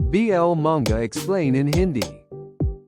BL Manga Explain in Hindi.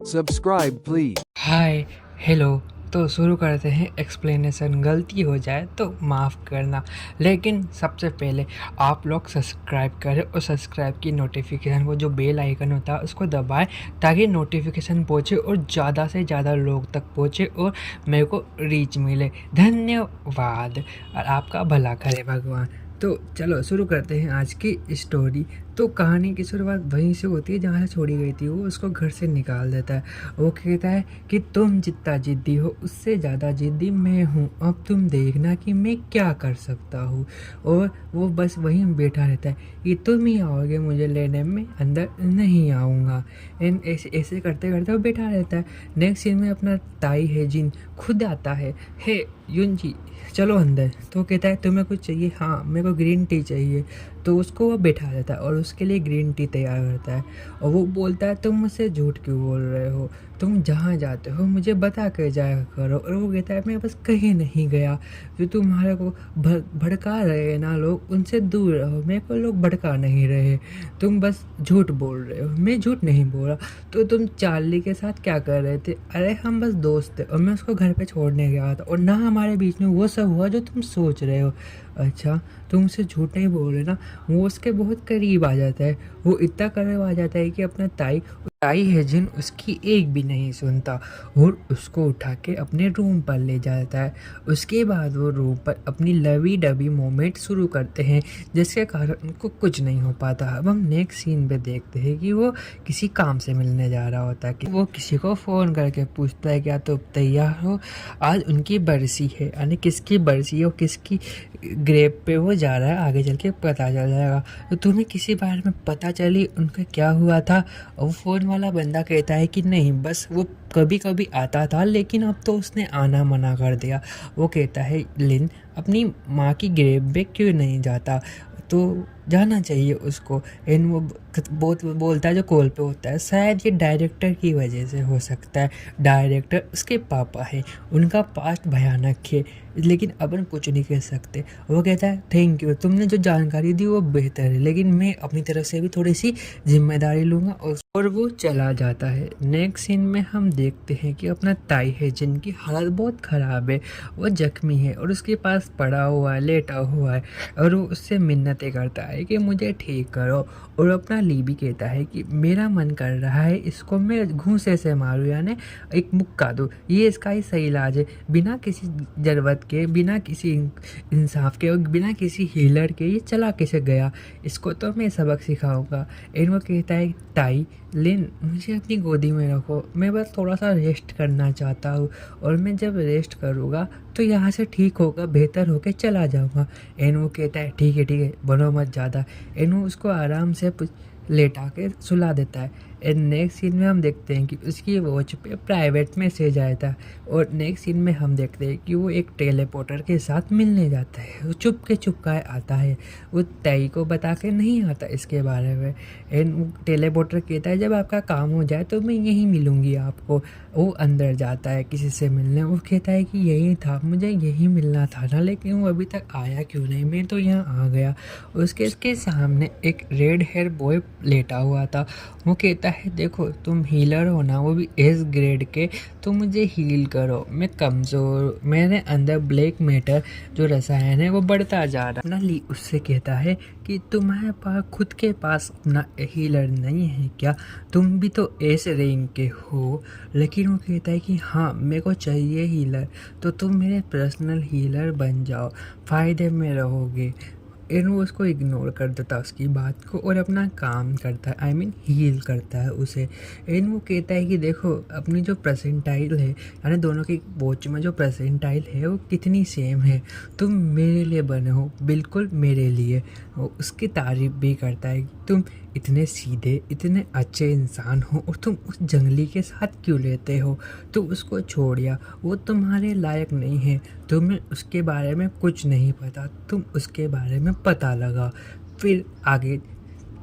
Subscribe please. Hi hello. तो शुरू करते हैं एक्सप्लेनेशन। गलती हो जाए तो माफ़ करना, लेकिन सबसे पहले आप लोग सब्सक्राइब करें और सब्सक्राइब की नोटिफिकेशन को जो बेल आइकन होता है उसको दबाएं ताकि नोटिफिकेशन पहुंचे और ज़्यादा से ज़्यादा लोग तक पहुंचे और मेरे को रीच मिले। धन्यवाद और आपका भला करे भगवान। तो चलो शुरू करते हैं आज की स्टोरी। तो कहानी की शुरुआत वहीं से होती है जहाँ से छोड़ी गई थी। वो उसको घर से निकाल देता है। वो कहता है कि तुम जितना जिद्दी हो उससे ज़्यादा जिद्दी मैं हूँ, अब तुम देखना कि मैं क्या कर सकता हूँ। और वो बस वहीं बैठा रहता है कि तुम ही आओगे मुझे लेने, में अंदर नहीं आऊँगा। एंड ऐसे ऐसे करते करते वो बैठा रहता है। नेक्स्ट सीन में अपना ताई है जिन खुद आता है, हे युन जी चलो अंदर। तो कहता है तुम्हें कुछ चाहिए? हाँ मेरे को ग्रीन टी चाहिए। तो उसको वो बैठा देता है और उसके लिए ग्रीन टी तैयार करता है। और वो बोलता है तुम मुझसे झूठ क्यों बोल रहे हो, तुम जहाँ जाते हो मुझे बता कर जाया करो। और वो कहता है मैं बस कहीं नहीं गया, जो तुम्हारे को भड़का रहे हैं ना लोग उनसे दूर रहो, मेरे को लोग भड़का नहीं रहे, तुम बस झूठ बोल रहे हो। मैं झूठ नहीं बोल रहा। तो तुम चार्ली के साथ क्या कर रहे थे? अरे हम बस दोस्त थे और मैं उसको घर पे छोड़ने गया था और ना हमारे बीच में वो सब हुआ जो तुम सोच रहे हो। अच्छा तुम उसे झूठ नहीं बोल रहे ना। वो उसके बहुत करीब आ जाता है। वो इतना करीब आ जाता है कि अपना ताई है जिन उसकी एक भी नहीं सुनता और उसको उठा के अपने रूम पर ले जाता है। उसके बाद वो रूम पर अपनी लवी डबी मोमेंट शुरू करते हैं जिसके कारण उनको कुछ नहीं हो पाता। अब हम नेक्स्ट सीन पे देखते हैं कि वो किसी काम से मिलने जा रहा होता है कि वो किसी को फ़ोन करके पूछता है क्या तुम तैयार हो, आज उनकी बरसी है। यानी किसकी बरसी है और किसकी ग्रेव पे वो जा रहा है आगे चल के पता चल जाएगा। तो तुम्हें किसी बारे में पता चली उनका क्या हुआ था? और वो फ़ोन वाला बंदा कहता है कि नहीं बस वो कभी कभी आता था लेकिन अब तो उसने आना मना कर दिया। वो कहता है लिन अपनी माँ की ग्रेव पे क्यों नहीं जाता, तो जाना चाहिए उसको। एंड वो बहुत बोलता है जो कॉल पे होता है शायद ये डायरेक्टर की वजह से हो सकता है। डायरेक्टर उसके पापा है, उनका पास्ट भयानक है लेकिन अपन कुछ नहीं कह सकते। वो कहता है थैंक यू, तुमने जो जानकारी दी वो बेहतर है लेकिन मैं अपनी तरफ से भी थोड़ी सी जिम्मेदारी लूँगा। और वो चला जाता है। नेक्स्ट सीन में हम देखते हैं कि अपना ताई है जिनकी हालत बहुत ख़राब है, वो जख्मी है और उसके पास पड़ा हुआ है, लेटा हुआ है और वो उससे मिन्नतें करता है कि मुझे ठीक करो। और अपना लीबी कहता है कि मेरा मन कर रहा है इसको मैं घूंसे से मारूं, यानी एक मुक्का दूँ, ये इसका ही सही इलाज है। बिना किसी ज़रूरत के, बिना किसी इंसाफ के और बिना किसी हीलर के ये चला कैसे गया, इसको तो मैं सबक सिखाऊंगा। एंड वो कहता है ताई लिन मुझे अपनी गोदी में रखो, मैं बस थोड़ा सा रेस्ट करना चाहता हूँ और मैं जब रेस्ट करूँगा तो यहाँ से ठीक होगा, बेहतर होके चला जाऊँगा। एंड वो कहता है ठीक है बनो मत ज़्यादा। एंड वो उसको आराम से लेटा के सुला देता है। एंड नेक्स्ट सीन में हम देखते हैं कि उसकी वॉच पे प्राइवेट मैसेज आया था। और नेक्स्ट सीन में हम देखते हैं कि वो एक टेलीपोर्टर के साथ मिलने जाता है। वो चुपका आता है, वो तई को बता के नहीं आता इसके बारे में। एंड टेलीपोर्टर कहता है जब आपका काम हो जाए तो मैं यहीं मिलूँगी आपको। वो अंदर जाता है किसी से मिलने। वो कहता है कि यही था, मुझे यही मिलना था ना, लेकिन वो अभी तक आया क्यों नहीं, मैं तो यहाँ आ गया। उसके सामने एक रेड हेयर बॉय लेटा हुआ था। वो कहता है देखो तुम हीलर हो ना, वो भी एस ग्रेड के, तो मुझे हील करो, मैं कमज़ोर, मेरे अंदर ब्लैक मैटर जो रसायन है वो बढ़ता जा रहा है। नली उससे कहता है कि तुम्हारे पास खुद के पास अपना हीलर नहीं है क्या, तुम भी तो एस रैंक के हो। लेकिन वो कहता है कि हाँ मेरे को चाहिए हीलर, तो तुम मेरे पर्सनल हीलर बन जाओ, फ़ायदे में रहोगे। एंड वो उसको इग्नोर कर देता है उसकी बात को और अपना काम करता है, आई मीन हील करता है उसे। एंड वो कहता है कि देखो अपनी जो परसेंटाइल है, यानी दोनों की वॉच में जो परसेंटाइल है वो कितनी सेम है, तुम मेरे लिए बने हो, बिल्कुल मेरे लिए। वो उसकी तारीफ भी करता है तुम इतने सीधे इतने अच्छे इंसान हो और तुम उस जंगली के साथ क्यों लेते हो, तुम उसको छोड़िया, वो तुम्हारे लायक नहीं है, तुम्हें उसके बारे में कुछ नहीं पता, तुम उसके बारे में पता लगा। फिर आगे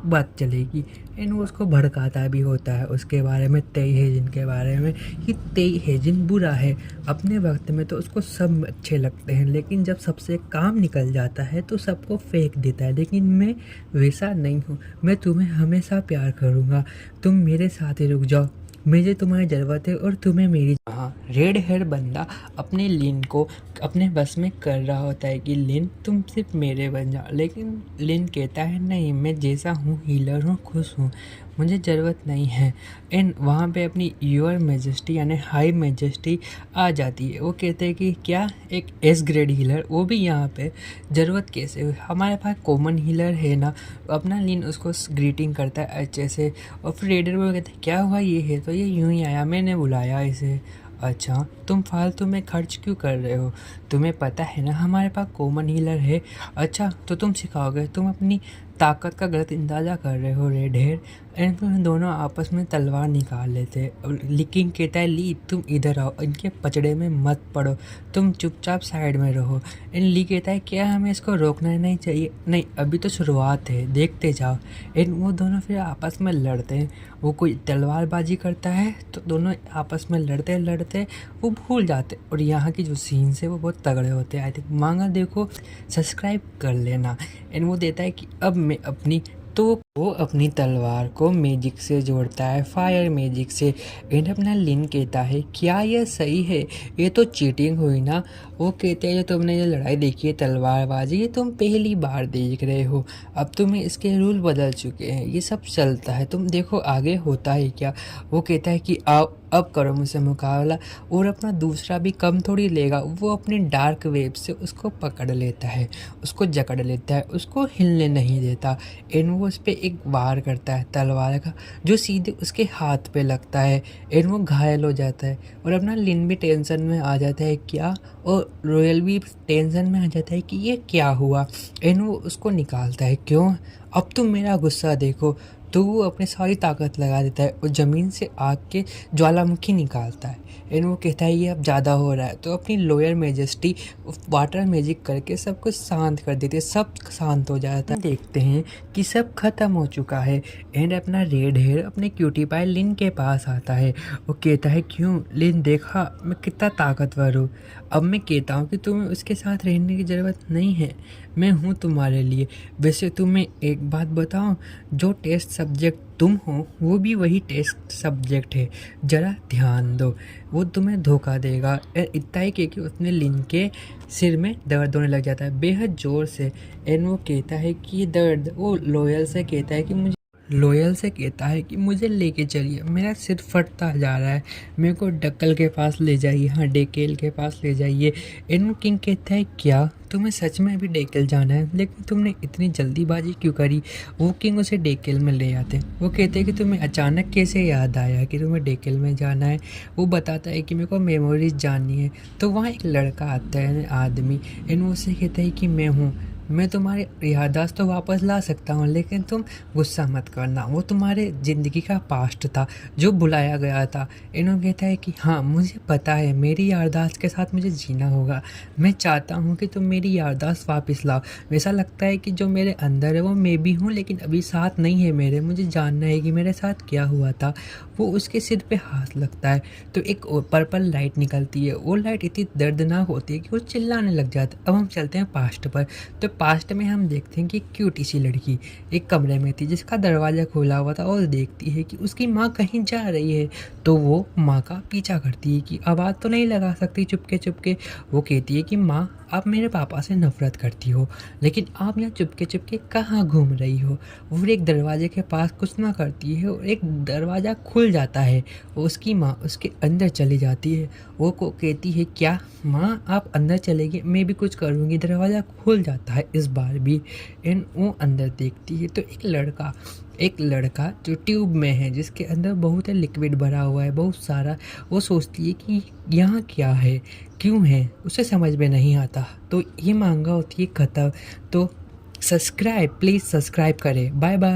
बात चलेगी। एंड वो उसको भड़काता भी होता है उसके बारे में, तेई हेजिन के बारे में, कि तेई हेजिन बुरा है। अपने वक्त में तो उसको सब अच्छे लगते हैं, लेकिन जब सबसे काम निकल जाता है तो सबको फेंक देता है। लेकिन मैं वैसा नहीं हूँ, मैं तुम्हें हमेशा प्यार करूँगा, तुम मेरे साथ ही रुक जाओ, मुझे तुम्हारी ज़रूरत है और तुम्हें मेरी। हाँ, रेड हेयर बंदा अपने लिन को अपने बस में कर रहा होता है कि लिन तुम सिर्फ मेरे बन जाओ, लेकिन लिन कहता है नहीं, मैं जैसा हूँ हीलर हूँ, खुश हूँ, मुझे ज़रूरत नहीं है। एंड वहाँ पे अपनी योर मेजेस्टी यानी हाई मेजेस्टी आ जाती है। वो कहते हैं कि क्या एक एस ग्रेड हीलर, वो भी यहाँ पे ज़रूरत कैसे हुई, हमारे पास कॉमन हीलर है ना। अपना लिन उसको ग्रीटिंग करता है अच्छे से, और फिर रेडर वो कहते हैं क्या हुआ, ये है तो ये यूं ही आया, मैंने बुलाया इसे। अच्छा, तुम फालतू में खर्च क्यों कर रहे हो, तुम्हें पता है ना हमारे पास कॉमन हीलर है। अच्छा तो तुम सिखाओगे, तुम अपनी ताकत का गलत अंदाज़ा कर रहे हो रेड हेयर। एंड फिर दोनों आपस में तलवार निकाल लेते हैं। और लिकिंग कहता है ली तुम इधर आओ, इनके पचड़े में मत पड़ो, तुम चुपचाप साइड में रहो। एंड ली कहता है क्या हमें इसको रोकना नहीं चाहिए, नहीं अभी तो शुरुआत है, देखते जाओ। एंड वो दोनों फिर आपस में लड़ते हैं। वो कोई तलवारबाजी करता है तो दोनों आपस में लड़ते लड़ते वो भूल जाते। और यहाँ की जो सीन्स है वो बहुत तगड़े होते हैं। आई थिंक मांगा देखो, सब्सक्राइब कर लेना। एंड वो देता है कि अब मैं अपनी, तो वो अपनी तलवार को मैजिक से जोड़ता है, फायर मैजिक से। एंड अपना लिन कहता है क्या यह सही है, ये तो चीटिंग हुई ना। वो कहते हैं तुमने ये लड़ाई देखी है तलवारबाजी, ये तुम पहली बार देख रहे हो, अब तुम्हें इसके रूल बदल चुके हैं, ये सब चलता है, तुम देखो आगे होता है क्या। वो कहता है कि आओ अब करो मुझसे मुकाबला। और अपना दूसरा भी कम थोड़ी लेगा, वो अपनी डार्क वेब से उसको पकड़ लेता है, उसको जकड़ लेता है, उसको हिलने नहीं देता। एंड वो उस पर एक वार करता है तलवार का, जो सीधे उसके हाथ पे लगता है। एंड वो घायल हो जाता है। और अपना लिन भी टेंशन में आ जाता है क्या, और रॉयल भी टेंशन में आ जाता है कि ये क्या हुआ। एंड वो उसको निकालता है, क्यों, अब तुम मेरा गुस्सा देखो। तो वो अपनी सारी ताकत लगा देता है और ज़मीन से आग के ज्वालामुखी निकालता है। एंड वो कहता है ये अब ज़्यादा हो रहा है, तो अपनी लोअर मेजेस्टी वाटर मैजिक करके सब कुछ शांत कर देती है, सब शांत हो जाता है। देखते हैं कि सब खत्म हो चुका है। एंड अपना रेड हेयर अपने क्यूटी पाई लिन के पास आता है। वो कहता है क्यों लिन, देखा मैं कितना ताकतवर हूँ, अब मैं कहता हूँ कि तुम्हें उसके साथ रहने की ज़रूरत नहीं है, मैं हूँ तुम्हारे लिए। वैसे तुम्हें एक बात बताऊँ, जो टेस्ट सब्जेक्ट तुम हो वो भी वही टेस्ट सब्जेक्ट है, ज़रा ध्यान दो, वो तुम्हें धोखा देगा। इतना ही कि उसने लिन के सिर में दर्द होने लग जाता है बेहद ज़ोर से। एंड वो कहता है कि ये दर्द, वो लोयल से कहता है कि मुझे लेके चलिए, मेरा सिर फटता जा रहा है, मेरे को डक्कल के पास ले जाइए, हाँ डेकेल के पास ले जाइए। एंड किंग कहता है क्या तुम्हें सच में अभी डेकेल जाना है, लेकिन तुमने इतनी जल्दीबाजी क्यों करी। वो किंग उसे डेकेल में ले आते। वो कहते हैं कि तुम्हें अचानक कैसे याद आया कि तुम्हें डेकेल में जाना है। वो बताता है कि मेरे को मेमोरीज जाननी है। तो वहाँ एक लड़का आता है आदमी। एंड वो उसे कहता है कि मैं तुम्हारे याददाश्त तो वापस ला सकता हूँ, लेकिन तुम गुस्सा मत करना, वो तुम्हारे ज़िंदगी का पास्ट था जो भुलाया गया था। इन्होंने कहता है कि हाँ मुझे पता है, मेरी याददाश्त के साथ मुझे जीना होगा, मैं चाहता हूँ कि तुम मेरी याददाश्त वापस लाओ। वैसा लगता है कि जो मेरे अंदर है वो मैं भी हूँ, लेकिन अभी साथ नहीं है मेरे, मुझे जानना है कि मेरे साथ क्या हुआ था। वो उसके सिर पे हाथ लगता है तो एक पर्पल लाइट निकलती है। वो लाइट इतनी दर्दनाक होती है कि वो चिल्लाने लग जाता है। अब हम चलते हैं पास्ट पर। तो पास्ट में हम देखते हैं कि क्यूटी सी लड़की एक कमरे में थी जिसका दरवाज़ा खोला हुआ था, और देखती है कि उसकी माँ कहीं जा रही है। तो वो माँ का पीछा करती है कि आवाज़ तो नहीं लगा सकती चुपके चुपके। वो कहती है कि माँ आप मेरे पापा से नफ़रत करती हो, लेकिन आप यहाँ चुपके चुपके कहाँ घूम रही हो। वो एक दरवाजे के पास कुछ ना करती है और एक दरवाज़ा खुल जाता है। उसकी माँ उसके अंदर चली जाती है। वो को कहती है क्या माँ आप अंदर चलेगी, मैं भी कुछ करूँगी। दरवाज़ा खुल जाता है इस बार भी। एंड वो अंदर देखती है तो एक लड़का जो ट्यूब में है, जिसके अंदर बहुत लिक्विड भरा हुआ है बहुत सारा। वो सोचती है कि यहाँ क्या है, क्यों है, उसे समझ में नहीं आता। तो ये मांगा होती है खत्म। तो प्लीज़ सब्सक्राइब करें। Bye bye.